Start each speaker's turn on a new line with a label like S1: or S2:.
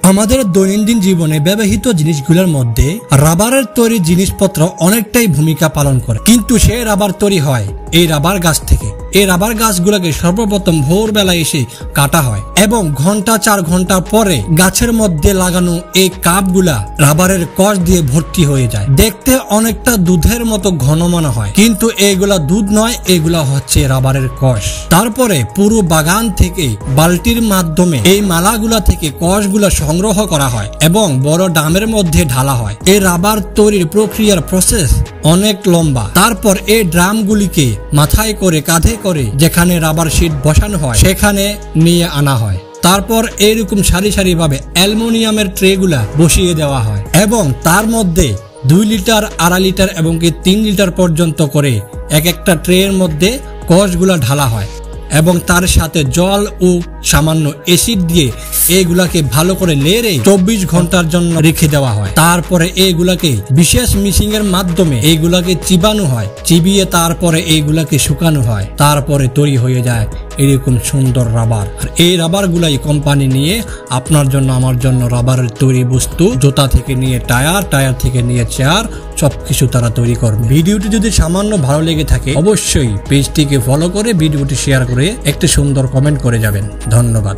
S1: আমাদের দৈনন্দিন জীবনে ব্যবহৃত জিনিসগুলোর মধ্যে রাবারের তৈরি জিনিসপত্র অনেকটাই ভূমিকা পালন করে, কিন্তু সে রাবার তৈরি হয় এই রাবার গাছ থেকে। এই রাবার গাছগুলোকে সর্বপ্রথম ভোরবেলা এসে কাটা হয় এবং ঘন্টা 4 ঘন্টা পরে গাছের মধ্যে লাগানো এই কাপগুলা রাবারের কষ দিয়ে ভর্তি হয়ে যায়। দেখতে অনেকটা দুধের মতো ঘন মনে হয়, কিন্তু এগুলা দুধ নয়, এগুলা হচ্ছে রাবারের কষ। তারপরে পুরো বাগান থেকে বালতির মাধ্যমে এই মালাগুলা থেকে কষগুলা সংগ্রহ করা হয় এবং বড় ড্রামের মধ্যে ঢালা হয়। এই রাবার তৈরির প্রক্রিয়ার প্রসেস অনেক লম্বা। তারপর এই ড্রামগুলিকে মাথায় করে কাঁধে করে যেখানে রাবার শিট বসানো হয় সেখানে নিয়ে আনা হয়। তারপর এরকম সারি সারি ভাবে অ্যালুমিনিয়ামের ট্রেগুলা বসিয়ে দেওয়া হয় এবং তার মধ্যে 2 লিটার, 2.5 লিটার এবং 3 লিটার পর্যন্ত করে এক একটা ট্রের মধ্যে কষগুলা ঢালা হয় এবং তার সাথে জল ও সামান্য অ্যাসিড দিয়ে এইগুলাকে ভালো করে লেড়ে 24 ঘন্টার জন্য রেখে দেওয়া হয়। তারপরে এইগুলাকে বিশেষ মিশিং এর মাধ্যমে এইগুলাকে চিবানো হয়, চিবিয়ে তারপরে এইগুলাকে শুকানো হয়। তারপরে তৈরি হয়ে যায় এরকম সুন্দর রাবার। আর এই রাবার গুলাই কোম্পানি নিয়ে আপনার জন্য আমার জন্য রাবারের তৈরি বস্তু, জুতা থেকে নিয়ে টায়ার, টায়ার থেকে নিয়ে চেয়ার, সবকিছু তারা তৈরি করবে। ভিডিওটি যদি সামান্য ভালো লেগে থাকে অবশ্যই পেজটিকে ফলো করে ভিডিওটি শেয়ার করে একটি সুন্দর কমেন্ট করে যাবেন। ধন্যবাদ।